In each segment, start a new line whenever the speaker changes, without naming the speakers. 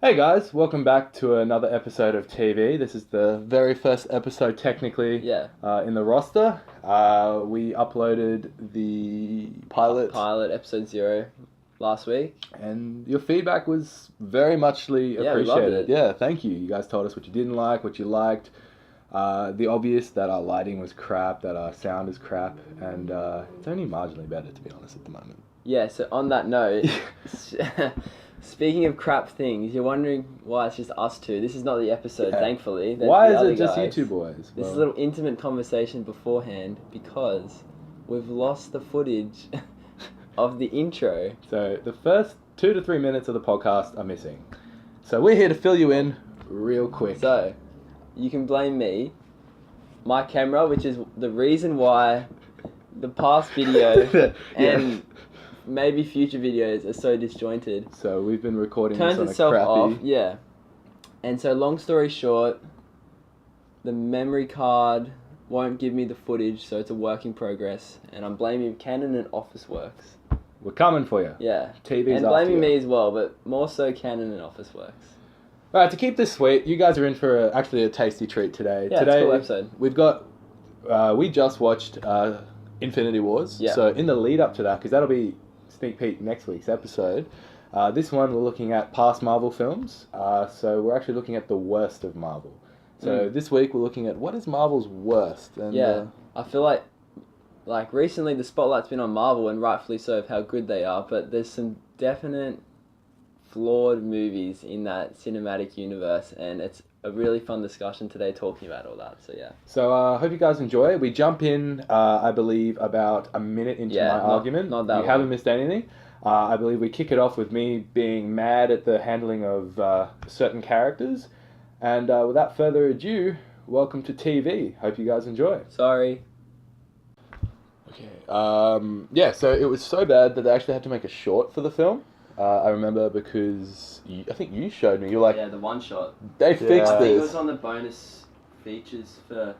Hey guys, welcome back to another episode of Tea.V. This is the very first episode technically in the roster. We uploaded the pilot
episode 0 last week.
And your feedback was very muchly appreciated.
We loved it.
Yeah, thank you. You guys told us what you didn't like, what you liked. The obvious that our lighting was crap, that our sound is crap, and it's only marginally better to be honest at the moment.
Yeah, so on that note, speaking of crap things, you're wondering why it's just us two. This is not the episode, thankfully.
Why is it just you two boys?
This is a little intimate conversation beforehand because we've lost the footage of the intro.
So the first 2 to 3 minutes of the podcast are missing. So we're here to fill you in real quick.
So, you can blame me, my camera, which is the reason why the past video and maybe future videos are so disjointed.
So we've been recording
Turns
this on
itself
a crappy...
off, yeah. And so long story short, the memory card won't give me the footage, so it's a work in progress. And I'm blaming Canon and Officeworks.
We're coming for you.
Yeah.
TV's
and blaming me as well, but more so Canon and Officeworks.
Alright, to keep this sweet, you guys are in for actually a tasty treat today.
Yeah,
today,
it's a cool episode.
We've got... we just watched Infinity Wars.
Yeah.
So in the lead up to that, because that'll be sneak peek next week's episode, this one we're looking at past Marvel films. So we're actually looking at the worst of Marvel. So this week we're looking at what is Marvel's worst. And,
I feel like recently the spotlight's been on Marvel, and rightfully so, of how good they are, but there's some definite flawed movies in that cinematic universe, and it's a really fun discussion today talking about all that, so yeah.
So I hope you guys enjoy. We jump in, I believe, about a minute into my argument.
Not that
you haven't missed anything. I believe we kick it off with me being mad at the handling of certain characters. And without further ado, welcome to Tea.V. Hope you guys enjoy.
Sorry.
Okay. So it was so bad that they actually had to make a short for the film. I remember because I think you showed me. You're like,
yeah, the one shot.
They fixed
I think it
this.
was on the bonus features for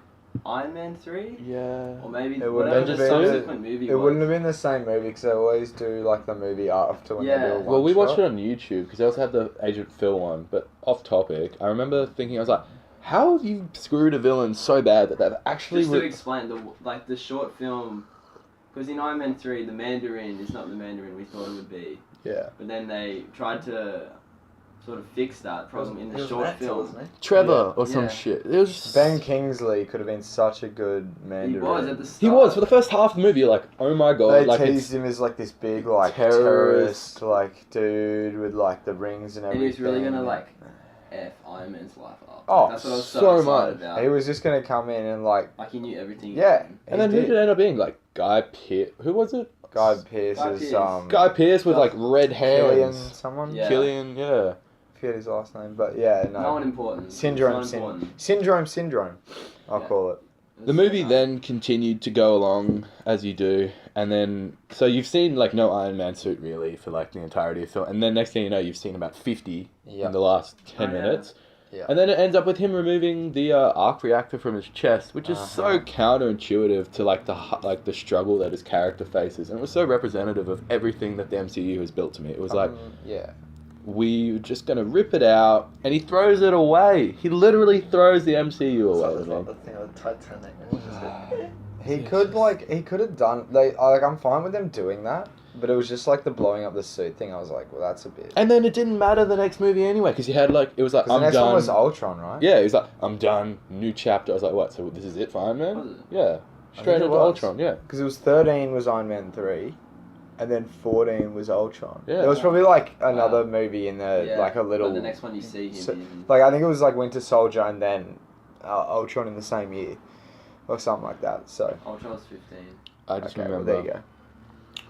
Iron Man 3.
Yeah.
Or maybe
It
whatever the subsequent movie
It
was.
wouldn't have been the same movie because they always do like the movie after when they do a one
Well, we watched
shot.
it on YouTube because they also had the Agent Phil one. But off topic, I remember thinking, I was like, how have you screwed a villain so bad that they've actually...
Just to explain, the short film... Because in Iron Man 3, the Mandarin is not the Mandarin we thought it would be.
Yeah.
But then they tried to sort of fix that problem in the short film.
Trevor or some shit. It was
Ben Kingsley could have been such a good Mandarin.
He was at the start.
He was for the first half of the movie. You're like, oh my god!
They teased him as like this big like terrorist like dude with like the rings and everything.
And he was really gonna like F Iron Man's life up.
Oh,
that's what I was
so
so
much.
excited about.
He was just gonna come in and like
he knew everything.
Yeah.
And then who did it end up being? Like Guy Pearce. Who was it?
Guy Pearce's
Guy Pearce with like red
Killian
hands.
someone.
Yeah.
Killian, yeah.
Forget his last name, but yeah, no.
No one important.
Syndrome. I'll call it.
The movie then continued to go along as you do, and then so you've seen like no Iron Man suit really for like the entirety of the film, and then next thing you know, you've seen about 50 in the last 10 minutes.
Yeah.
And then it ends up with him removing the arc reactor from his chest, which is so counterintuitive to like the struggle that his character faces, and it was so representative of everything that the MCU has built to me. It was like, we're just gonna rip it out, and he throws it away. He literally throws the MCU away.
He could have done. I'm fine with them doing that, but it was just like the blowing up the suit thing. I was like, well, that's a bit.
And then it didn't matter the next movie anyway, because he had like it was like
the next
done.
one was Ultron, right?
Yeah, he was like, I'm done, new chapter. I was like, what? So this is it for Iron Man? Yeah, straight into Ultron. Yeah,
because it was 13 was Iron Man 3, and then 14 was Ultron.
Yeah,
there was probably like another movie in there, like a little.
But the next one you see him.
Like I think it was like Winter Soldier and then Ultron in the same year, or something like that. So
Ultron was 15.
I just remember.
Well, there you go.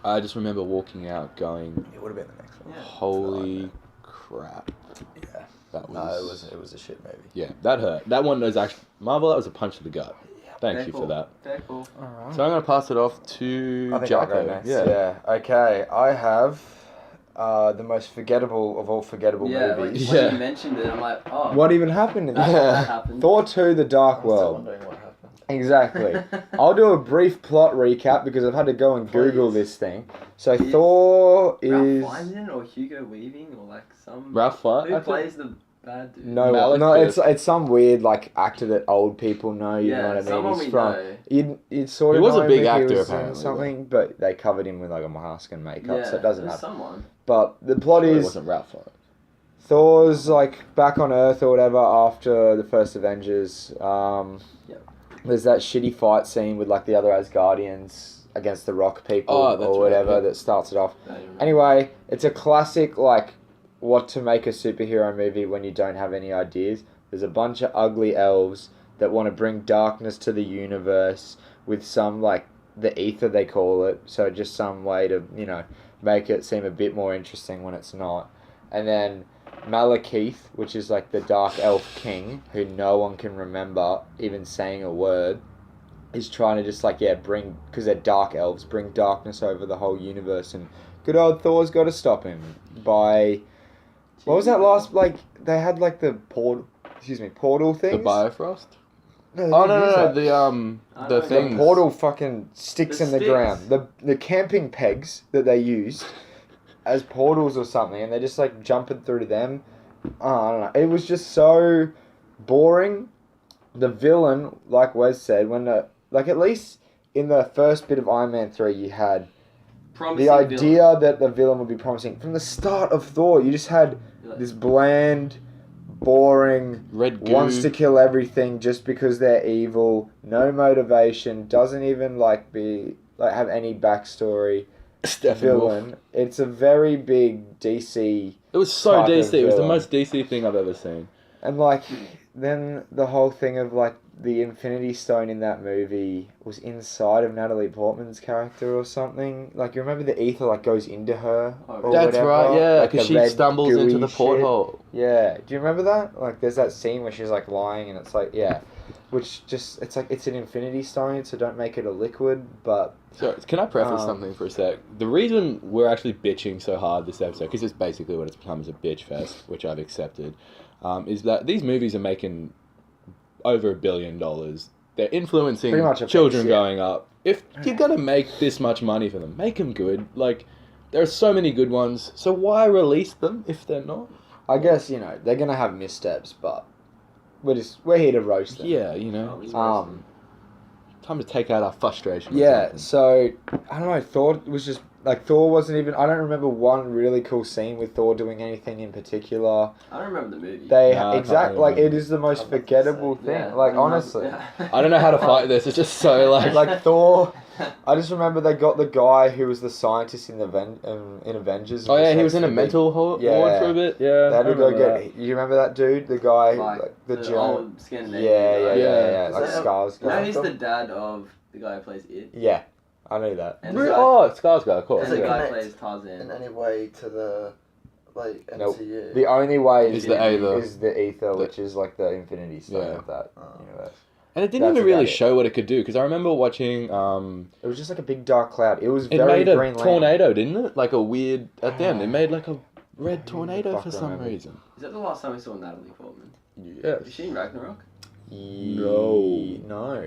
I just remember walking out going,
It would have been the next one.
Yeah.
holy crap.
Yeah.
That was...
No, it was a shit movie.
Yeah, that hurt. That one was actually... Marvel, that was a punch to the gut. Thank you for that.
Very cool.
Alright.
So I'm going to pass it off to
I think
Jacko.
I'll go next. Yeah. Okay. I have the most forgettable of all forgettable movies.
When you mentioned it, I'm like, oh.
What even happened in
that
that?
happened.
Thor 2: The Dark
I'm still
World.
wondering what happened.
Exactly. I'll do a brief plot recap because I've had to go and Google this thing. So Thor is...
Ralph Fiennes or Hugo Weaving or like some...
Ralph Fiennes?
Who plays the bad dude?
No, it's some weird like actor that old people know. You know what I mean?
Someone
He's
we
from.
know.
You'd sort of.
He was
know
a big
him if he
actor,
was in
apparently,
something, but they covered him with like a mask and makeup, so it doesn't matter.
Someone.
But the plot
It
is
wasn't Ralph Fiennes.
Thor's like back on Earth or whatever after the first Avengers. There's that shitty fight scene with like the other Asgardians against the Rock people or whatever that starts it off. Anyway, it's a classic like what to make a superhero movie when you don't have any ideas. There's a bunch of ugly elves that want to bring darkness to the universe with some like the ether they call it, so just some way to, you know, make it seem a bit more interesting when it's not. And then Malekith, which is like the dark elf king, who no one can remember even saying a word, is trying to just like, bring, because they're dark elves, bring darkness over the whole universe, and good old Thor's got to stop him by, what was that last, like, they had like the portal things?
The Bifrost?
No,
the thing.
The portal fucking sticks in the ground. The camping pegs that they used as portals or something, and they're just like jumping through them. I don't know. It was just so boring. The villain, like Wes said, at least in the first bit of Iron Man 3, you had
Promising
the idea that the villain would be promising. From the start of Thor, you just had this bland, boring,
red goo.
Wants to kill everything just because they're evil, no motivation, doesn't even have any backstory. Villain. It's a very big DC.
It was so DC. It was the most DC thing I've ever seen.
And like, then the whole thing of like the Infinity Stone in that movie was inside of Natalie Portman's character or something. Like, you remember the ether like goes into her? Or
That's
whatever?
right. Yeah,
like
because she stumbles into the porthole.
Yeah. Do you remember that? Like, there's that scene where she's like lying, and it's like, which just, it's like, it's an Infinity Stone, so don't make it a liquid, but...
So, can I preface something for a sec? The reason we're actually bitching so hard this episode, because it's basically what it's become, is a bitch fest, which I've accepted, is that these movies are making over $1 billion. They're influencing children growing up. If you're going to make this much money for them, make them good. Like, there are so many good ones, so why release them if they're not?
I guess, you know, they're going to have missteps, but we're here to roast them.
Yeah, you know. Time to take out our frustration.
Yeah, so, I don't know, Thor was just, like, Thor wasn't even, I don't remember one really cool scene with Thor doing anything in particular.
I don't remember the movie.
It is the most forgettable thing, honestly.
I don't know how to fight this, it's just so,
like, Thor, I just remember they got the guy who was the scientist in Avengers.
Oh yeah, he was in a mental ward for a bit, yeah.
They had to go get, you remember that dude, the guy, the
old Scandinavian
yeah, like Skarsgård.
You know, he's the dad of the guy who plays It.
Yeah, I knew that.
Skarsgård, of course.
And the guy who plays Tarzan.
In any way to the, like, MCU?
Nope. The only way
is the
ether, which is like the Infinity Stone of that universe.
And it didn't even really show what it could do, because I remember watching...
it was just like a big dark cloud. It was
very Green Lantern. It made a tornado, didn't it? Like a weird... At the end, it made like a red tornado for some reason.
Is that the last time we saw Natalie Portman?
Yeah.
Is she in Ragnarok?
No,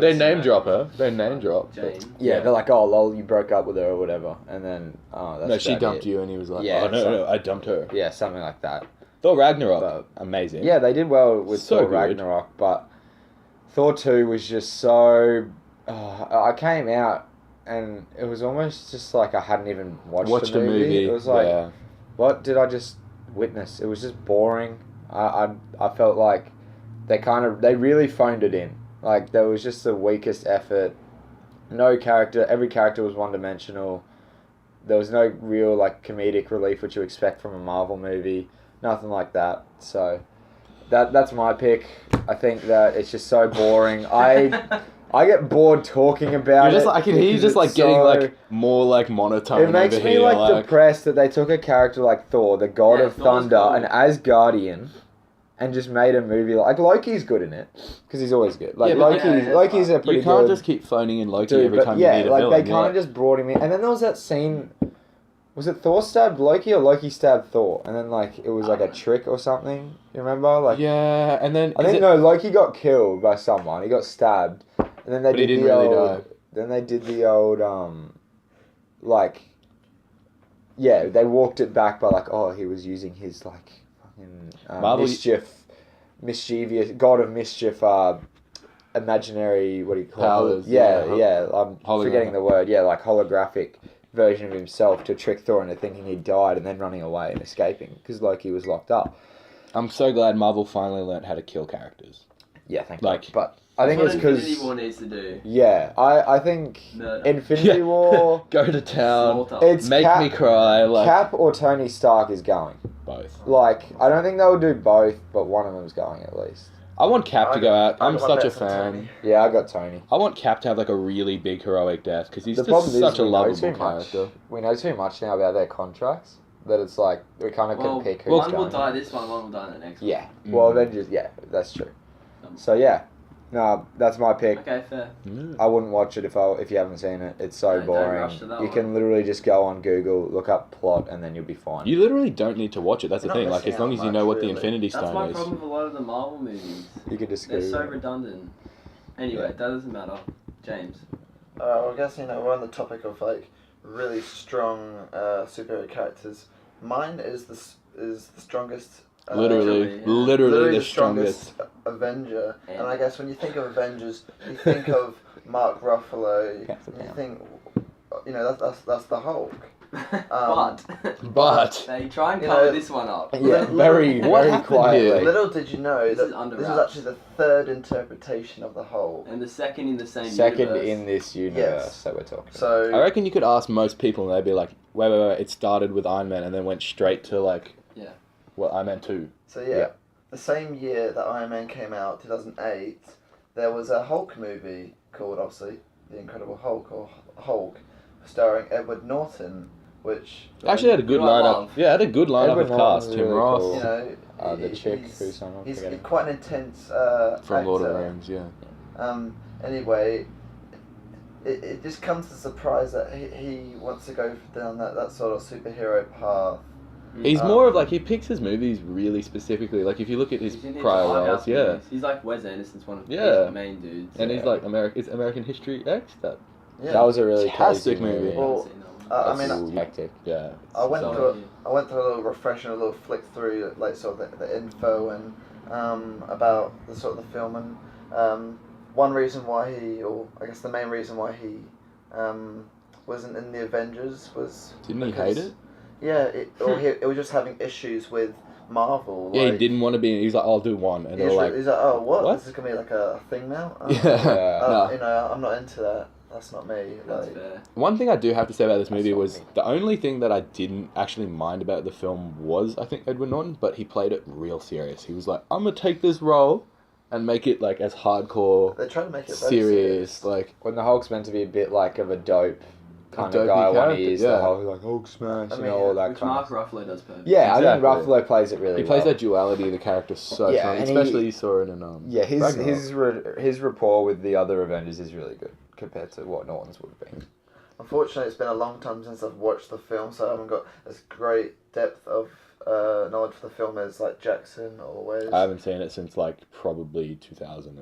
they name drop her. They name drop.
Jane.
Yeah, they're like, oh, lol, you broke up with her or whatever. And then, that's
no, she dumped you, and he was like, no, I dumped her.
Yeah, something like that.
Thor Ragnarok, amazing.
Yeah, they did well with Thor Ragnarok, but Thor 2 was just so... I came out, and it was almost just like I hadn't even watched the movie. It was like, what did I just witness? It was just boring. I felt like they really phoned it in. Like, there was just the weakest effort. No character, every character was one-dimensional. There was no real, like, comedic relief which you expect from a Marvel movie. Nothing like that. So, that's my pick. I think that it's just so boring. I get bored talking about it.
I can hear you just like getting like more like monotone.
It makes me like depressed that they took a character like Thor, the god of thunder, an Asgardian, and just made a movie like Loki's good in it because he's always good. Like Loki's a pretty good.
You can't just keep phoning in Loki every time you need a villain.
Like they kind of just brought him in, and then there was that scene Was it Thor stabbed Loki or Loki stabbed Thor? And then, like, it was like a trick or something. You remember? Like,
yeah, and then
I think no, Loki got killed by someone. He got stabbed, and then they did the old. Then they did the old like. Yeah, they walked it back by like, oh, he was using his like fucking mischievous god of mischief, imaginary. What do you call
powers?
it? Yeah. I'm forgetting the word. Yeah, like holographic version of himself to trick Thor into thinking he died and then running away and escaping because Loki was locked up.
I'm so glad Marvel finally learned how to kill characters.
Yeah, thank
you.
But I think it's because
Infinity War needs to do.
Yeah, I think Infinity War
go to town.
It's
make me cry. Like
Cap or Tony Stark is going.
Both.
Like I don't think they'll do both, but one of them's going at least.
I want Cap to go out. I'm such a fan.
Yeah, I got Tony.
I want Cap to have like a really big heroic death because he's just such a lovable character.
We know too much now about their contracts that it's like we kind of can pick who's going.
One will die this one will die in the next one.
Yeah. Well, Avengers. Yeah, that's true. So yeah, no, that's my pick.
Okay, fair.
I wouldn't watch it if you haven't seen it. It's so boring. You can literally just go on Google, look up plot, and then you'll be fine.
You literally don't need to watch it. That's the thing. Like as long as you know what the Infinity Stone is.
That's my problem with a lot of the Marvel movies.
You could just
They're so redundant. Anyway, that doesn't matter. James.
I guess we're on the topic of like really strong superhero characters. Mine is the strongest.
Literally the strongest
Avenger. And I guess when you think of Avengers, you think of Mark Ruffalo. You think, that's the Hulk.
But
they try and cover this one up.
Yeah, very quietly.
Little did you know that this is actually the third interpretation of the Hulk.
And the second in the same
universe. In this universe that we're talking about.
I reckon you could ask most people and they'd be like, wait, it started with Iron Man and then went straight to like... Well, Iron Man 2.
So the same year that Iron Man came out, 2008, there was a Hulk movie called, obviously, The Incredible Hulk, or Hulk, starring Edward Norton, which...
Actually had a good lineup. Yeah, had a good lineup of cast. Tim Ross.
Cool. The chick who's someone
he's quite an intense
from
actor.
Lord of the Rings, yeah.
Anyway, it just comes as a surprise that he wants to go down that sort of superhero path.
He's more of like, he picks his movies really specifically. Like if you look at his prior roles,
he's like Wes Anderson's one of his main dudes.
And he's like American History X. That
was a really
fantastic movie.
Well,
hectic.
Yeah.
I went through a little refresher, a little flick through like sort of the info and about the sort of the film and one reason why the main reason why he wasn't in the Avengers was
didn't he hate it?
Yeah, it was just having issues with Marvel.
Yeah, he didn't want to be. He's like, I'll do one, and
he's like, oh, what? This is gonna be like a thing now. I'm not into that. That's not me.
That's fair.
One thing I do have to say about this movie was the only thing that I didn't actually mind about the film was I think Edward Norton, but he played it real serious. He was like, I'm gonna take this role and make it like as hardcore.
They try to make it
serious. Like
when the Hulk's meant to be a bit like of a dope kind of guy when he is the whole like Hulk smash, all that kind
Mark Ruffalo does perfect.
Yeah, exactly. I think Ruffalo plays it really well.
He plays that duality of the character so strong, especially you saw it in
his rapport with the other Avengers is really good compared to what Norton's would have been.
Unfortunately, it's been a long time since I've watched the film, so I haven't got as great depth of knowledge for the film as like Jackson or Wes.
I haven't seen it since like probably 2000.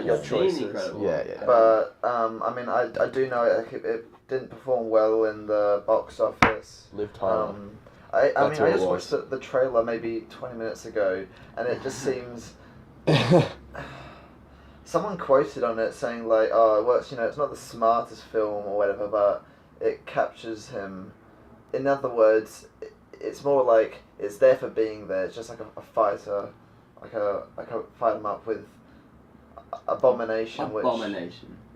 Your choices.
Yeah.
But I do know it didn't perform well in the box office.
Liv Tyler.
I just watched the trailer maybe 20 minutes ago, and it just seems. Someone quoted on it saying like, "Oh, it works. It's not the smartest film or whatever, but it captures him." In other words, it's more like it's there for being there. It's just like a fighter, like a fight him up with Abomination.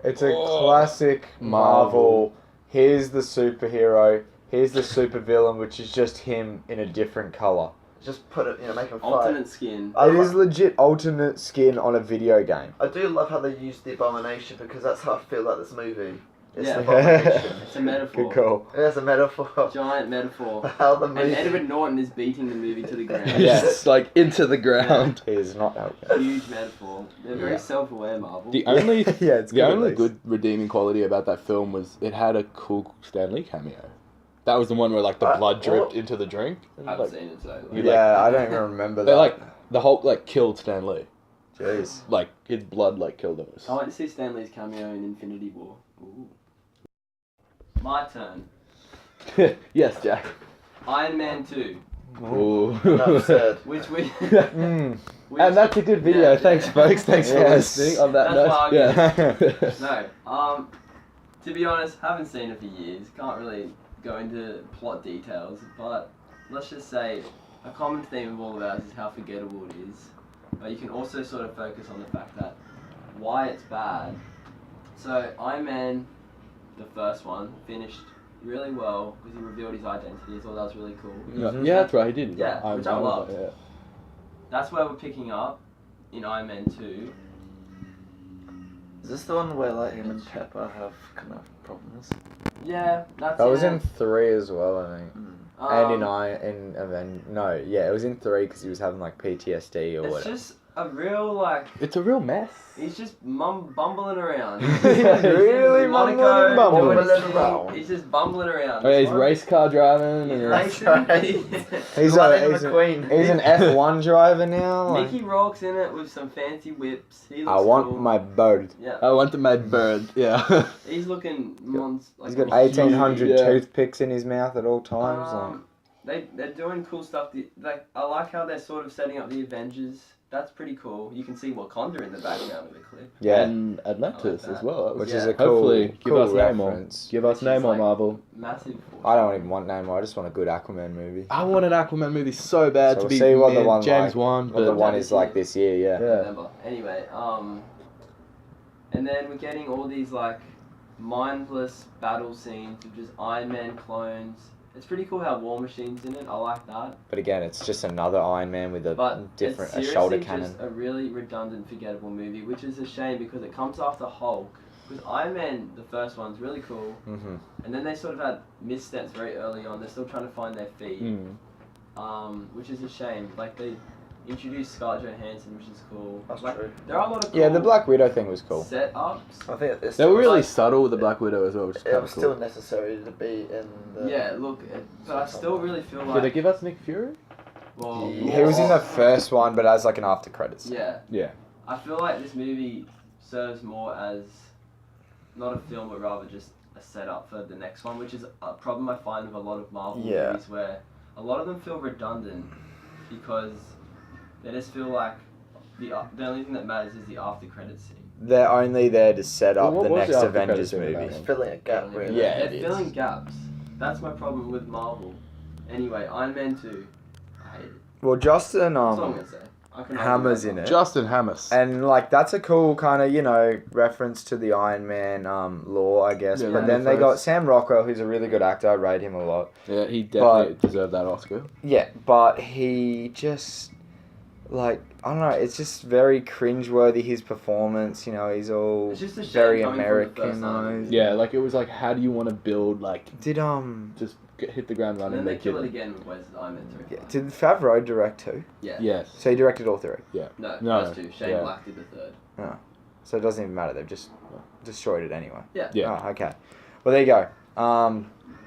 It's a classic Marvel. Here's the superhero. Here's the supervillain, which is just him in a different color.
Just put it, make him fight.
Alternate skin.
It is legit alternate skin on a video game.
I do love how they use the Abomination because that's how I feel about this movie. It's
the
Abomination.
It's a metaphor.
Good call.
It's a metaphor.
Giant metaphor.
How the movie...
And Edward Norton is beating the movie to the ground.
Yes, like into the ground.
He is not helping.
Huge metaphor. They're very self-aware, Marvel.
The only
it's
the only good redeeming quality about that film was it had a cool Stan Lee cameo. That was the one where like the blood dripped
what?
into the drink.
I haven't seen it, so...
You,
Yeah, I don't even remember that.
They like the Hulk like killed Stan Lee.
Jeez.
Like his blood like killed him.
I went to see Stan Lee's cameo in Infinity War. Ooh. My turn.
Yes, Jack.
Iron Man 2.
Ooh.
That's sad.
Which we...
Mm.
And that's a good video.
Yeah.
Thanks, folks. Thanks for
Yes.
listening. On that
That's
note,
why No. To be honest, haven't seen it for years. Can't really go into plot details, but let's just say a common theme of all of ours is how forgettable it is. But you can also sort of focus on the fact that why it's bad. So Iron Man, the first one, finished really well because he revealed his identity. I thought that was really cool.
Yeah, that's right. He did.
Yeah, which I loved.
Yeah.
That's where we're picking up in Iron Man 2.
Is this the one where like him and Pepper have kind of problems?
Yeah, that's
That was
it.
in 3 as well, I think. And it was in 3 because he was having like PTSD or
It's
whatever.
just a real like...
It's a real mess.
He's just bumbling around.
Really
Monaco,
bumbling
doing his
around.
thing. He's just bumbling around.
Oh, yeah, he's
It's
race car driving.
He's
And
racing.
He's an F1 driver now. Like,
Mickey Rourke's in it with some fancy whips. He looks
I want
cool.
my bird.
Yeah.
I want the mad bird. Yeah.
He's looking like
He's got
a-
1,800
Yeah.
toothpicks in his mouth at all times.
They're doing cool stuff. Like I like how they're sort of setting up the Avengers. That's pretty cool. You can see Wakanda in the background of the clip.
Yeah,
And Atlantis
I like
as
that.
well. That was-
which is
Yeah.
a cool,
Hopefully, give
cool
us Namor.
reference.
Give us
Which is
Namor,
like-
Marvel.
Massive.
I don't even want Namor. I just want a good Aquaman movie.
I want an Aquaman movie so bad
So
to
we'll
be
see what the
mid
one
James
like-
Wan,
What the
but
one is like this year, yeah.
Yeah.
Remember. Anyway, and then we're getting all these like mindless battle scenes of just Iron Man clones. It's pretty cool how War Machine's in it. I like that.
But again, it's just another Iron Man with a
But
different
it's
a shoulder
seriously
cannon.
just a really redundant, forgettable movie, which is a shame because it comes after Hulk. Because Iron Man, the first one's really cool,
Mm-hmm.
and then they sort of had missteps very early on. They're still trying to find their feet, which is a shame. Like they introduced Scarlett Johansson, which is cool.
That's
like,
true.
There are a lot of cool
Yeah, the Black Widow thing was cool.
setups.
I think it's
they were really
like-
subtle with the Black Widow as well, which is
It
kind of
was
cool.
still necessary to be in the.
Yeah, look, but I still really feel
Did they
like
give us Nick Fury?
well,
He was in the first one, but as like an after credits.
yeah.
Yeah.
I feel like this movie serves more as not a film, but rather just a setup for the next one, which is a problem I find with a lot of Marvel
Yeah.
movies, where a lot of them feel redundant because they just feel like the only thing that matters is the after credits scene.
They're only there to set up
Well, what
the
was
next
the after
Avengers
credits scene
movie.
about?
It's filling a gap, really.
Yeah,
They're
it is.
filling gaps. That's my problem with Marvel. Anyway, Iron Man 2, I hate it.
Well, Justin
That's all I'm gonna say. I can argue
Hammer's
that
in
one.
it.
Justin Hammer.
And like that's a cool kind of reference to the Iron Man lore, I guess.
Yeah,
but
right.
then they got
First.
Sam Rockwell, who's a really good actor. I rate him a lot.
Yeah, he definitely deserved that Oscar.
Yeah, but he just like I don't know. It's just very cringeworthy. His performance, he's all
It's just a shame
very
coming from the first
American.
Iron Man.
Yeah, like it was like, how do you want to build like
Did
just hit the ground
And
running?
then they
and
kill it
kid-
again with Wes Iron Man 3.
yeah, did Favreau direct too?
Yeah.
Yes.
So he directed all 3.
No,
No,
first two. Shane
yeah.
Black did the third.
So it doesn't even matter. They've just destroyed it anyway.
Yeah.
Yeah.
Oh, okay. Well, there you go.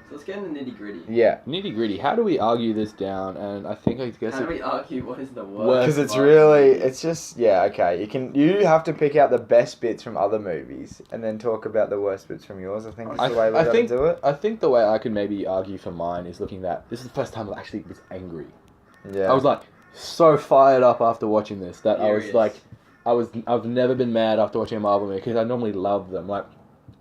So let's get into the nitty gritty.
Yeah.
Nitty gritty. How do we argue this down? And I guess
How do we argue what is the
Worst
worst?
Because it's
Marvel
really,
movie?
it's just, yeah, okay. You have to pick out the best bits from other movies and then talk about the worst bits from yours. I think is the way we
I
got to
think-
do it.
I think the way I could maybe argue for mine is looking at this is the first time I actually was angry.
Yeah.
I was like so fired up after watching this that I was
Furious.
like, I've never been mad after watching a Marvel movie because I normally love them. Like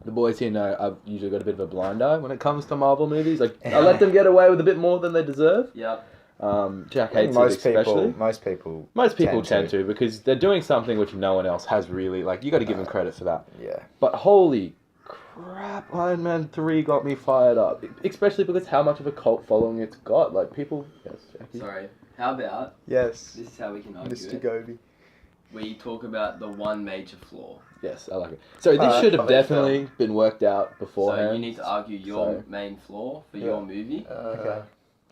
the boys here know I've usually got a bit of a blind eye when it comes to Marvel movies. Like I let them get away with a bit more than they deserve.
Yep.
Jack
I think
hates it especially.
most people
Tend to because they're doing something which no one else has really. Like you got to give them credit for that.
Yeah.
But holy crap, Iron Man 3 got me fired up. Especially because how much of a cult following it's got. Like people... Yes, Jackie?
Sorry. How about
Yes.
this is how we can argue
Mr.
it.
Gobi.
We talk about the one major flaw.
Yes, I like it. So this should have definitely been worked out beforehand.
So you need to argue your
So-
main flaw for your movie.
Okay.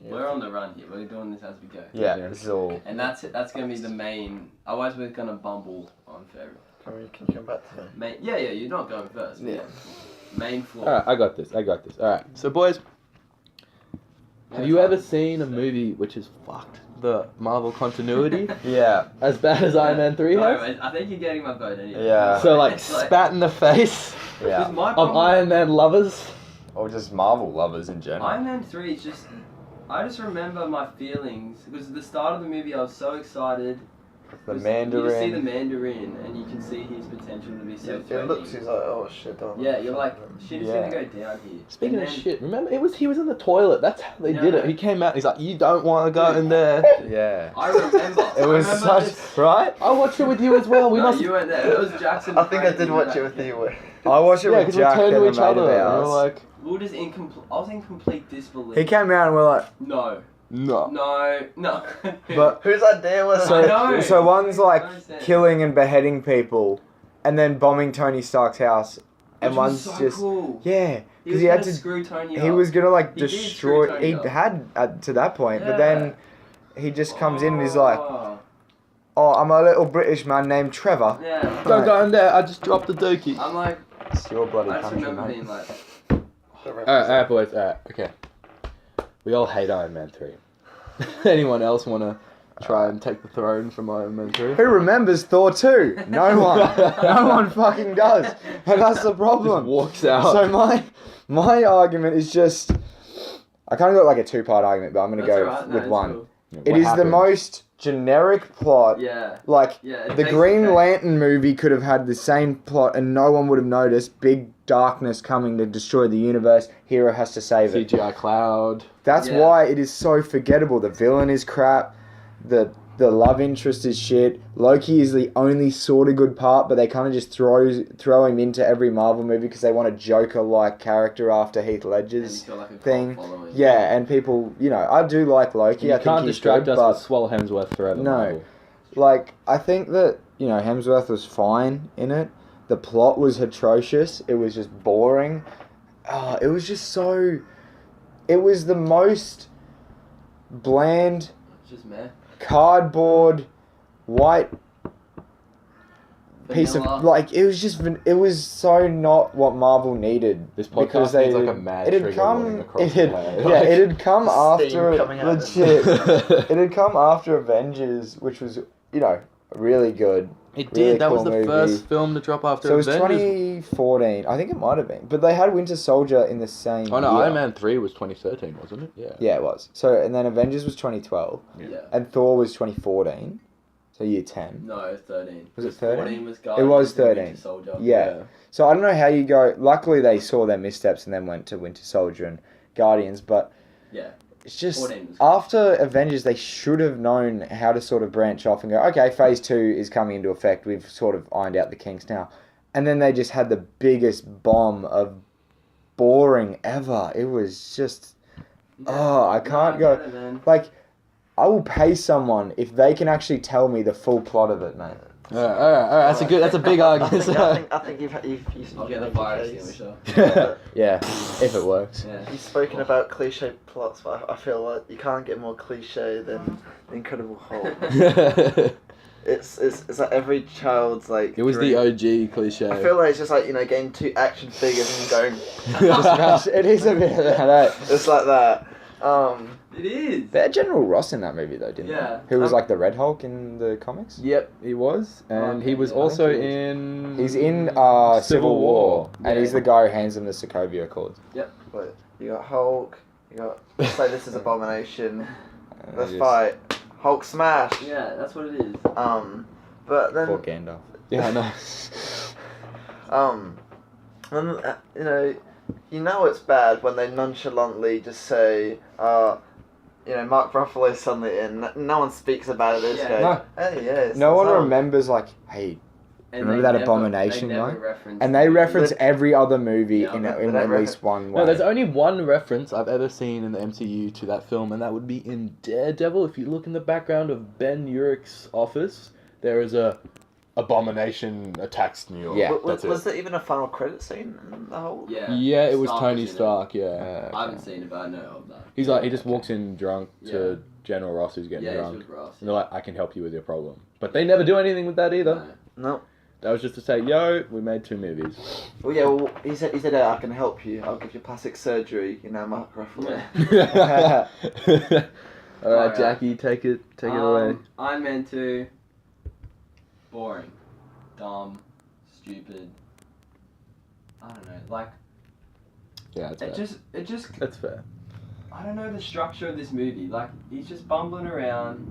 Yeah.
We're on the run here. We're doing this as we go.
Yeah,
Yeah.
this is all...
And that's it. That's gonna be the main. Otherwise, we're gonna bumble on for everyone.
Can you come back to me?
Yeah. You're not going first.
Yeah.
Main flaw.
Alright, I got this. Alright, so boys, Have you ever seen a movie which is fucked the Marvel continuity
Yeah.
as bad as Iron Man 3
No,
has?
I think you're getting my vote anyway.
Yeah.
So like
It's like-
spat in the face
Yeah.
My
of
problem-
Iron Man lovers.
Or just Marvel lovers in general.
Iron Man 3 is just... I just remember my feelings, because at the start of the movie I was so excited.
The
'Cause You just see the
Mandarin.
Mandarin and you can see his potential to be so
It
threatening.
looks, he's like, oh shit, don't.
Yeah, you're like, shit is
Yeah.
gonna go down here.
Speaking
And
of
then-
shit, remember he was in the toilet. That's how they
No.
did it. He came out. He's like, you don't want to go in there.
Yeah.
I remember.
It was
I remember
such
this-
right.
I watched it with you as well. We
no,
must.
you weren't there. It was Jackson.
I think I
Frank
did
and
watch
that.
it with you.
I watched it
Yeah,
with
because we
Jack
turned
and
to
a
each
mate
other
of
and
ours.
we're like,
We were just I was in complete disbelief.
He came out and we're like,
No.
no.
No.
but
Whose idea was
so
I know.
so one's like
I understand.
killing and beheading people, and then bombing Tony Stark's house, and
Which
one's
was so
just
cool.
yeah,
He
because
was
he had
gonna
to.
screw Tony
He
up.
was gonna like
He did
destroy.
screw Tony
He
up.
had to that point, but
Yeah.
then he just comes in and he's like,
Oh.
"Oh, I'm a little British man named Trevor."
Yeah.
Don't go in there. I just dropped the dookie.
I'm like,
It's your bloody
I just
country,
remember
mate.
being like,
Alright, boys. Alright, okay. We all hate Iron Man 3. Anyone else want to try and take the throne from Iron Man 3?
Who remembers Thor 2? No one. No one fucking does. And that's the
Just
problem.
walks out.
So my argument is just... I kind of got like a two-part argument, but I'm going to
that's
go
alright, no,
with
it's
one.
cool.
It
What
is the
happened?
most generic plot.
Yeah.
Like,
Yeah. it
the
takes
Green
effect.
Lantern movie could have had the same plot and no one would have noticed. Big darkness coming to destroy the universe. Hero has to save it.
CGI cloud.
That's
Yeah.
why it is so forgettable. The villain is crap. The love interest is shit. Loki is the only sort of good part, but they kind of just throw him into every Marvel movie because they want a Joker-like character after Heath
And
Ledger's
he's got like a
thing.
cult following.
Yeah, and people, I do like Loki.
You
I
can't
think he's
distract
good,
us
but
with Swell Hemsworth forever.
No.
Marvel.
like I think that Hemsworth was fine in it. The plot was atrocious. It was just boring. It was just so. It was the most bland,
It's just meh.
cardboard, white piece
Vanilla.
of it was so not what Marvel needed.
This
because
podcast needs like a mad
it had
trigger
come
warning across
it
the
had,
head.
yeah it had come
Steam
after
coming out of it.
legit. It had come after Avengers, which was really good.
It
Really
did. That was
cool
the
movie.
first film to drop after
So it was
Avengers.
2014. I think it might have been, but they had Winter Soldier in the same.
Oh no,
year.
Iron Man 3 was 2013, wasn't it? Yeah.
Yeah, it was. So and then Avengers was 2012,
Yeah.
and Thor was 2014. So year 10.
No, it was 13.
Was it
Because
13?
14 was
It was
Guardians and
13.
Winter Soldier.
Yeah. So I don't know how you go. Luckily, they saw their missteps and then went to Winter Soldier and Guardians. But
Yeah.
it's just
14 was
after Avengers, they should have known how to sort of branch off and go, okay, Phase 2 is coming into effect. We've sort of ironed out the kinks now. And then they just had the biggest bomb of boring ever. It was just, I can't go.
get it, man.
Like, I will pay someone if they can actually tell me the full plot of it, mate.
Alright. That's a big argument.
I think you've
I'll get the
made
fire
your case.
extinguisher.
Yeah, if it works.
Yeah.
You've spoken about cliche plots, but I feel like you can't get more cliche than The Incredible Hulk. It's like every child's like.
It was
dream.
the OG cliche.
I feel like it's just like getting two action figures and going.
It is a bit of that.
It's like that.
It is.
They had General Ross in that movie, though, didn't
Yeah.
they? Who was like the Red Hulk in the comics?
Yep, he was, and he
Okay,
was
yeah,
also
I think he
in.
He's in Civil War, and
Yeah.
he's the guy who hands them the Sokovia Accords.
But you got Hulk. You got. Let's say this is Abomination. Let's
Just
fight. Hulk smash.
Yeah, that's what it is.
But then.
For Gandalf.
Yeah, I know.
When, you know it's bad when they nonchalantly just say, Mark Ruffalo's suddenly in. No one speaks about it. They just
Yeah.
go,
No.
hey, yes.
No one
it's on."
remembers, like, hey,
And
Remember
they
that
never-
Abomination
they never
guy?
reference
and they
the-
reference
But-
every other movie
Yeah,
in
but
at
they
least one way.
No, there's only one reference I've ever seen in the MCU to that film, and that would be in Daredevil. If you look in the background of Ben Urich's office, there is a Abomination attacks New York.
Yeah.
Was
that's it.
there even a final credit scene in the whole?
Yeah.
Yeah, it was
Stark
Tony
was in it.
Stark. Yeah,
I haven't seen it, but I know of that.
he's like he just walks in drunk
Yeah.
to General Ross, who's getting
Yeah,
drunk,
it's with Ross.
and they're like, "I can help you with your problem," but they never do anything with that either.
No.
No.
That was just to say, yo, we made 2 movies.
Well, yeah. Well, he said, I can help you. I'll give you plastic surgery. You know, Mark Ruffalo.
All right, Jackie, take it away.
Iron Man 2. Boring, dumb, stupid. I don't know. Like.
Yeah,
it just.
That's fair.
I don't know the structure of this movie. Like, he's just bumbling around.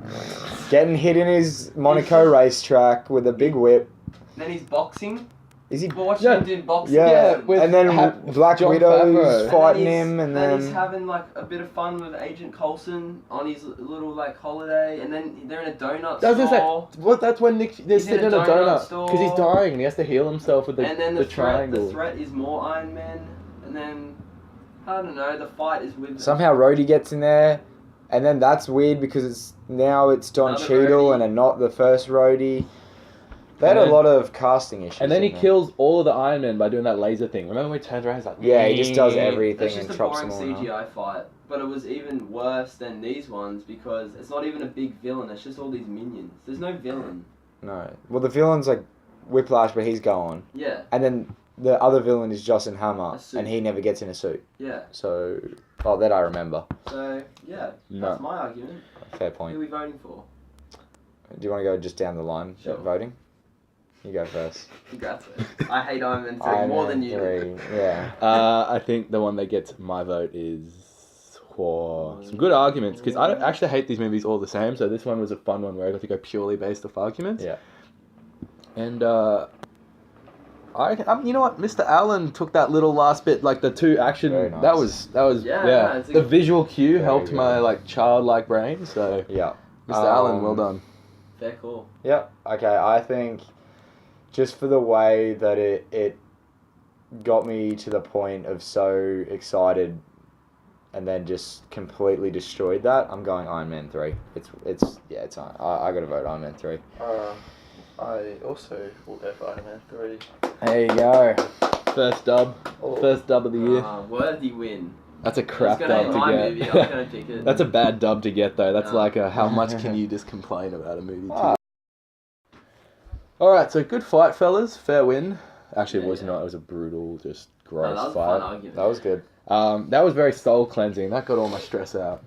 Getting hit in his Monaco racetrack with a big whip.
Then he's boxing.
Is he?
We're watching him doing boxing.
Yeah, and then Black
John
Widow's
Favreau.
fighting him, and then
he's having like a bit of fun with Agent Coulson on his little like holiday, and then they're in a donut store.
That's when they're sitting in a donut because he's dying and he has to heal himself with the triangle.
The threat is more Iron Man, and then I don't know. The fight is with
somehow Rhodey gets in there, and then that's weird because it's Don Cheadle and not the first Rhodey. They had a lot of casting issues.
And then he kills all of the Iron Men by doing that laser thing. Remember when he turns around, he's like...
Yeah, he just does everything
and chops them all. It's just a boring CGI fight. But it was even worse than these ones because it's not even a big villain. It's just all these minions. There's no villain.
No. Well, the villain's like Whiplash, but he's gone.
Yeah.
And then the other villain is Jocelyn Hammer, and he never gets in a suit.
Yeah.
So... Oh, that I remember.
So, yeah. That's my argument.
Fair point.
Who are we voting for?
Do you want to go just down the line voting? You go first.
Congrats, man. I hate Iron Man 3 more than you.
3, yeah.
I think the one that gets my vote is some good arguments, because I don't actually hate these movies all the same, so this one was a fun one where I got to go purely based off arguments.
Yeah.
And you know what? Mr. Allen took that little last bit, like the 2 action.
Very nice.
That was
yeah.
The visual cue helped my like childlike brain. So
yeah,
Mr. Allen, well done.
Fair call.
Yeah. Okay. I think just for the way that it got me to the point of so excited, and then just completely destroyed that, I'm going Iron Man 3. It's I got to vote Iron Man 3.
I also will go for Iron Man 3.
There you go.
First dub of the year.
Worthy win.
That's a crap dub to get.
Movie. I was gonna pick it.
That's a bad dub to get though. That's like how much can you just complain about a movie? Alright, so good fight, fellas. Fair win. Actually, it was not. It was a brutal, just gross
that was
fight.
a fun argument.
That was good.
That was very soul cleansing. That got all my stress out.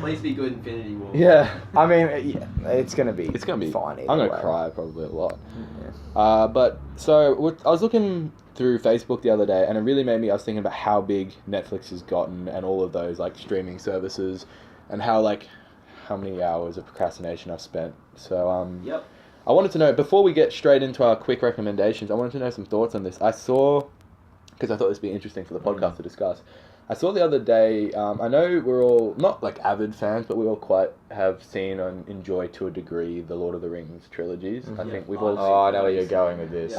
Please be good, Infinity War.
Yeah.
I mean, it's gonna be fine.
I'm gonna cry probably a lot. Yeah. But so I was looking through Facebook the other day, and it really made me. I was thinking about how big Netflix has gotten, and all of those like streaming services, and how many hours of procrastination I've spent. So
Yep.
I wanted to know, before we get straight into our quick recommendations, I wanted to know some thoughts on this. I saw, because I thought this would be interesting for the podcast to discuss. I saw the other day, I know we're all, not like avid fans, but we all quite have seen and enjoy to a degree the Lord of the Rings trilogies. I think we've all
Oh, I know where you're going with this.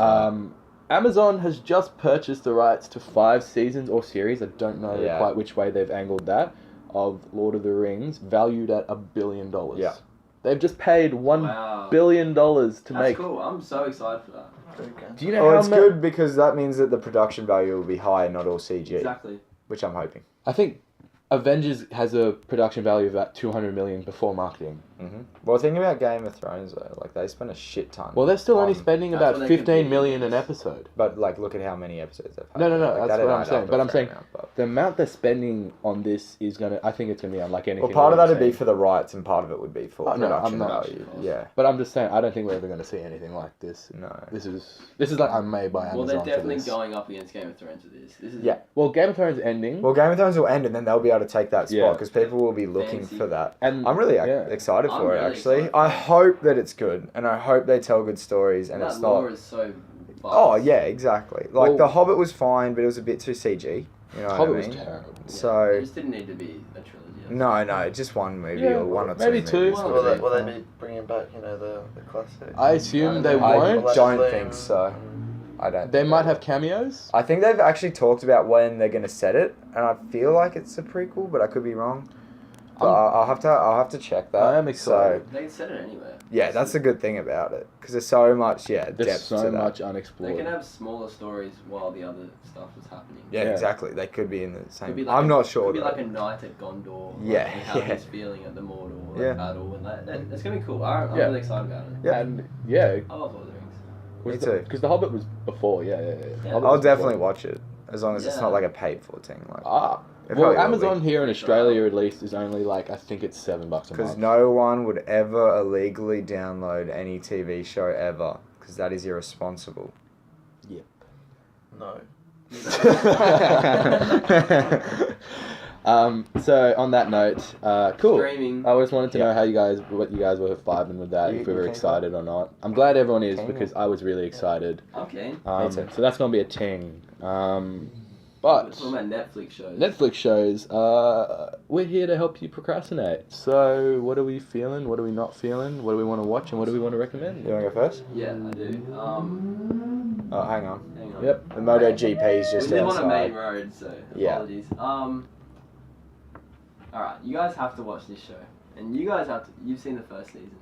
Amazon has just purchased the rights to 5 seasons or series, I don't know quite which way they've angled that, of Lord of the Rings, valued at $1 billion.
Yeah.
They've just paid $1 billion to make...
That's cool, I'm so excited for that.
Do you know how
it's good because that means that the production value will be high and not all CG.
Exactly.
Which I'm hoping.
I think Avengers has a production value of about $200 million before marketing.
Mm-hmm. Well, think about Game of Thrones though. Like they spent a shit ton.
Well, they're still only spending about $15 million an episode.
But like, look at how many episodes they've had.
No.
Like,
that's what I'm saying. But I'm saying the amount they're spending on this is gonna. I think it's gonna be unlike anything.
Well, part of that would be for the rights, and part of it would be for production
I'm not,
value. Yeah.
But I'm just saying, I don't think we're ever gonna see anything like this.
No.
This is like I'm made by Amazon.
Well, they're definitely going up against Game of Thrones with this. This is
Well, Game of Thrones ending.
Well, Game of Thrones will end, and then they'll be able to take that spot because people will be looking for that. And I'm really excited for it. Actually, I hope that it's good, and I hope they tell good stories, and
that
it's not.
lore is so vast.
Oh yeah, exactly. Like The Hobbit was fine, but it was a bit too CG. You know
Hobbit
what I mean?
was terrible.
So
it just didn't need to be a trilogy.
No, just one movie or one or two.
Maybe two.
Will they be bringing back, the classic?
I assume they won't.
I don't think so. I don't.
They might have cameos.
I think they've actually talked about when they're going to set it, and I feel like it's a prequel, but I could be wrong. But I'll have to check that.
I am excited.
They can set it anywhere.
Yeah, that's the good thing about it, because there's so much depth
There's so
to that.
much
They
unexplored.
can have smaller stories while the other stuff is happening.
Yeah,
Yeah.
exactly. They could be in the same.
Could be like
I'm not sure.
Could be
though.
like a night at Gondor.
Yeah,
Like, and how
yeah.
he's feeling at the Mordor
Yeah.
battle, and that it's gonna be cool. I'm
Yeah.
really excited about it.
Yeah.
And yeah,
I love Lord of the Rings.
Me too.
Because The Hobbit was before. Yeah.
Yeah.
Hobbit
I'll
was
definitely
before.
watch it, as long as it's
Yeah.
not like a paid for thing. Like,
Well,
it probably will
Amazon here in
Pretty sure.
Australia at least is only like I think it's $7 a
because
month.
no one would ever illegally download any TV show ever, because that is irresponsible.
No.
So on that note, cool.
Streaming.
I just wanted to know
Yeah.
what you guys were vibing with that,
You-
if we
you
were
keen?
excited or not. I'm glad everyone is
Keen,
because I was really excited.
Okay.
Me too.
So that's gonna be a ting. But
Talking about Netflix shows.
Netflix shows, we're here to help you procrastinate. So what are we feeling? What are we not feeling? What do we want to watch and what do we want to recommend?
You want to go first?
Yeah, I do.
Oh, hang on.
Hang on.
Yep.
The MotoGP is just
we live
outside.
on a main road, so
Yeah.
apologies. Alright, you guys have to watch this show. And you guys have to, you've seen the first season.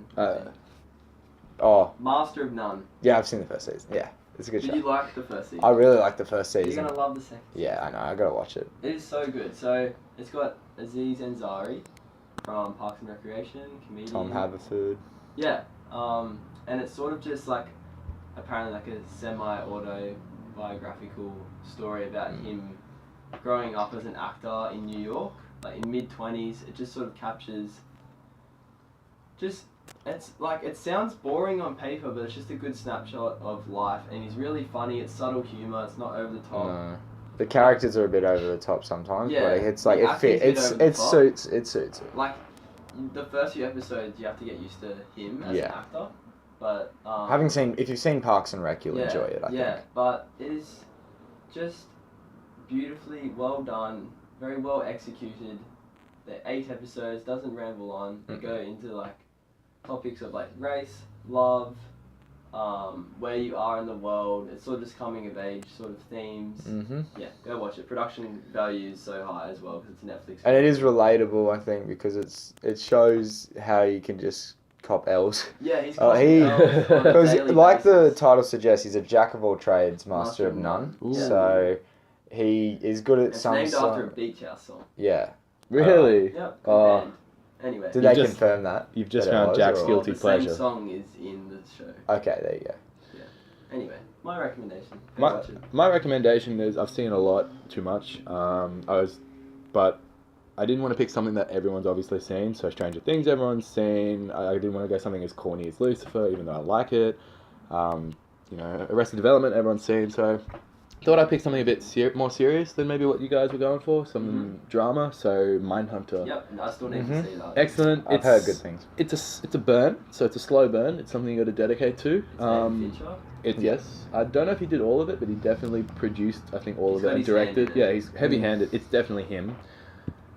Oh,
Master of None.
yeah, I've seen the first season. Yeah, it's a good
Did
show.
you like the first season?
I really like the first
You're
season.
gonna love the second.
Yeah, I know. I gotta watch it.
It is so good. So it's got Aziz Ansari from Parks and Recreation, comedian.
Tom Haverford.
Yeah. And it's sort of just like apparently like a semi-autobiographical story about him growing up as an actor in New York, like in mid-20s. It just sort of captures it's like, it sounds boring on paper, but it's just a good snapshot of life, and he's really funny. It's subtle humor. It's not over the top.
No. The characters are a bit over the top sometimes,
Yeah,
but it's like
the
it fits.
acting's a bit over the top.
It suits it.
Like the first few episodes, you have to get used to him as an
Yeah.
actor, but
If you've seen Parks and Rec, you'll enjoy it. I think.
but it is just beautifully well done, very well executed. The 8 episodes, doesn't ramble on. They go into like topics of like race, love, where you are in the world. It's sort of just coming of age sort of themes.
Mhm.
Yeah, go watch it. Production value is so high as well because it's Netflix.
And it is relatable, I think, because it shows how you can just cop L's.
Yeah, he's
Oh,
costing L's on a
because
daily
like the
basis.
title suggests, he's a jack of all trades, master of none.
Ooh.
So he is good at
It's
some.
named after a beach house song.
Yeah.
Really?
Yep. Good
Oh.
band. Anyway,
Did
You
they
just-
confirm that?
You've just
That it
found
was,
Jack's
or-
guilty
the
pleasure.
same song is in the show.
Okay, there you go.
Anyway, my recommendation. Go
My,
watch it.
my recommendation is I've seen a lot too much. But I didn't want to pick something that everyone's obviously seen. So Stranger Things, everyone's seen. I didn't want to go something as corny as Lucifer, even though I like it. Arrested Development, everyone's seen. So thought I'd pick something a bit more serious than maybe what you guys were going for. Some drama. So Mindhunter.
Yep, I still need
Mhm.
to see that.
Excellent.
I've heard good things.
It's a burn, so it's a slow burn. It's something you got to dedicate to.
It's David Fincher.
Yes. I don't know if he did all of it, but he definitely produced, I think, all
He's
of it
got
and
his hand
directed.
in it.
Yeah, he's heavy-handed. It's definitely him.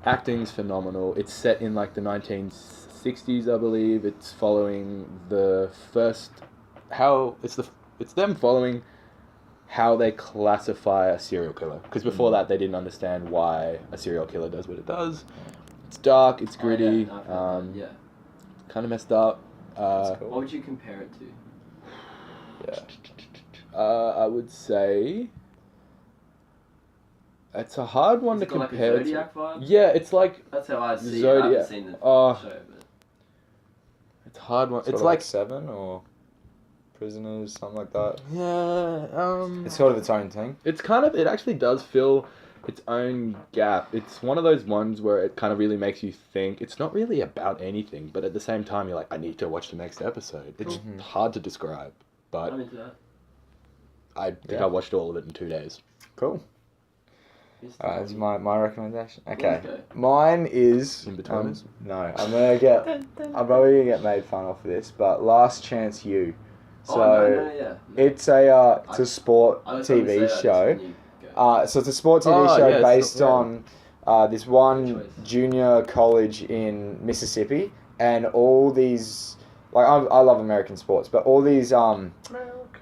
Acting's phenomenal. It's set in like the 1960s, I believe. It's following the first it's them following how they classify a serial killer, because before that they didn't understand why a serial killer does what it does. It's dark, it's gritty,
Oh, yeah, I've heard that, yeah.
kind of messed up.
That's cool.
What would you compare it to?
Yeah.
I would say it's a hard one
Has
to
it got,
compare
like a Zodiac vibe?
Yeah, it's like
That's how I see it. I
Zodiac.
haven't seen the
Oh.
show, but
it's a hard one.
Sort
It's
of
like
Seven or Prisoners, something like that.
yeah,
It's sort of its own thing.
it's kind of, it actually does fill its own gap. It's one of those ones where it kind of really makes you think. It's not really about anything, but at the same time you're like, I need to watch the next episode. It's hard to describe, but
I'm into that.
I think
Yeah.
I watched all of it in 2 days.
Cool.
Mr.
Alright, that's my recommendation. Okay.
Let's go.
Mine is
In-Betweeners?
no, I'm probably gonna get made fun of for this, but Last Chance You. So
yeah.
it's a sport
I was gonna say
TV
that
show.
when you go.
So it's a sport TV
Oh,
show
yeah, it's
based
not-
on this one
Good choice.
junior college in Mississippi, and all these I love American sports, but all these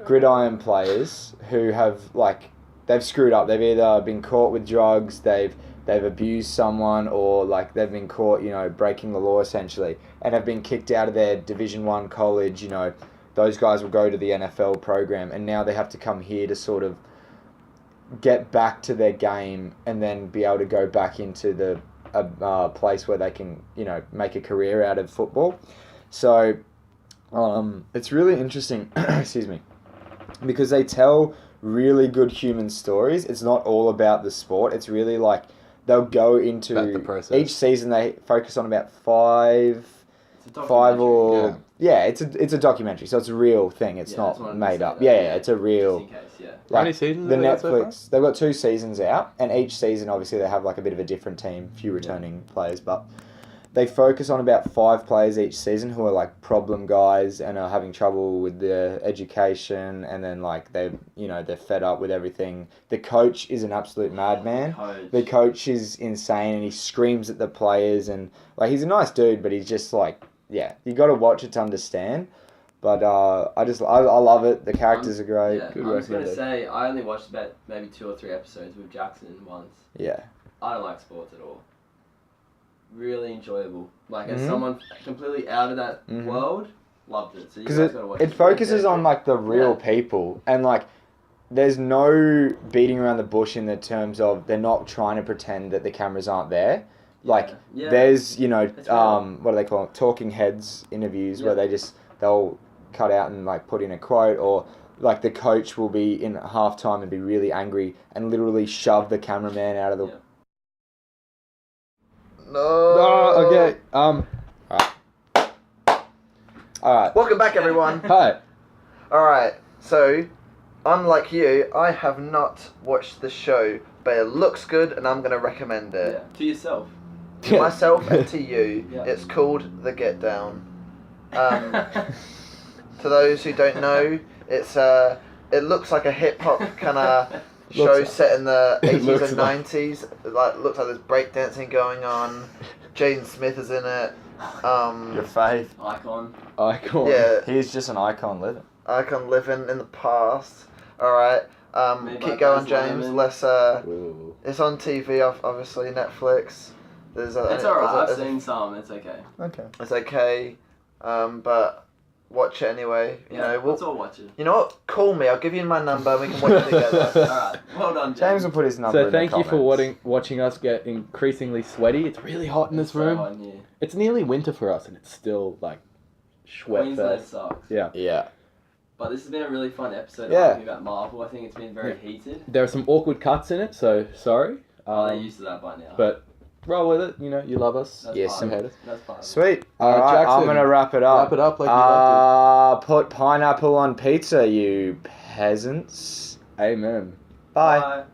gridiron players who have they've screwed up. They've either been caught with drugs, they've they've abused someone or like they've been caught, you know, breaking the law essentially, and have been kicked out of their Division 1 college, you know, those guys will go to the NFL program, and now they have to come here to sort of get back to their game and then be able to go back into the place where they can, you know, make a career out of football. So it's really interesting, excuse me, because they tell really good human stories. It's not all about the sport. It's really like they'll go into
the process.
Each season they focus on about five or it's a documentary, so it's a real thing. It's not made up. It's a real.
Just in case, yeah.
How many seasons
the
have they got so far?
Netflix, they've got 2 seasons out, and each season obviously they have like a bit of a different team, few returning players, but they focus on about 5 players each season who are like problem guys and are having trouble with their education, and then like they're fed up with everything. The coach is an absolute madman. The coach is insane, and he screams at the players, and like he's a nice dude, but he's just like, you got to watch it to understand. But I love it. The characters are great.
Yeah,
Good
I
work.
was going to say, I only watched about maybe 2 or 3 episodes with Jackson once.
Yeah.
I don't like sports at all. Really enjoyable. Like, as someone completely out of that world, loved it. So you guys gotta watch it.
It focuses on like the real people, and like there's no beating around the bush in the terms of they're not trying to pretend that the cameras aren't there. Like there's, you know, what do they call it? Talking heads interviews where they'll cut out and like put in a quote, or like the coach will be in halftime and be really angry and literally shove the cameraman out of the.
No.
Okay. All right.
Welcome back, everyone.
Hi.
All right. So, unlike you, I have not watched the show, but it looks good, and I'm gonna recommend it.
Yeah. To yourself.
To myself and to you.
Yeah.
It's called The Get Down. To those who don't know, it looks like a hip hop kind of show set in the 80s and 90s. Looks like there's breakdancing going on. Jaden Smith is in it.
Your faith.
Icon.
Yeah.
He's just an icon living.
Icon living in the past. Alright. Keep going, James. Let's it's on TV, obviously, Netflix.
It's alright, I've seen some, it's okay.
Okay.
It's okay. But watch it anyway. You know,
let's all watch it.
You know what? Call me. I'll give you my number and we can watch it together.
Alright, well done,
James will put his number in the
thank you for
comments.
watching us get increasingly sweaty. It's really hot in this room.
So hot in here.
It's nearly winter for us, and it's still like
Queensland
Schwebfest.
sucks.
Yeah.
But this has been a really fun episode
Yeah.
talking about Marvel. I think it's been very heated.
There are some awkward cuts in it, so sorry.
They're used to that by now.
But roll with it. You know, you love us.
That's
Yes,
part
some
of it.
haters.
That's part of it.
Sweet. Alright,
Jackson,
I'm gonna wrap it up.
Wrap it up like you like
Put pineapple on pizza, you peasants.
to. Amen.
Bye.
Bye.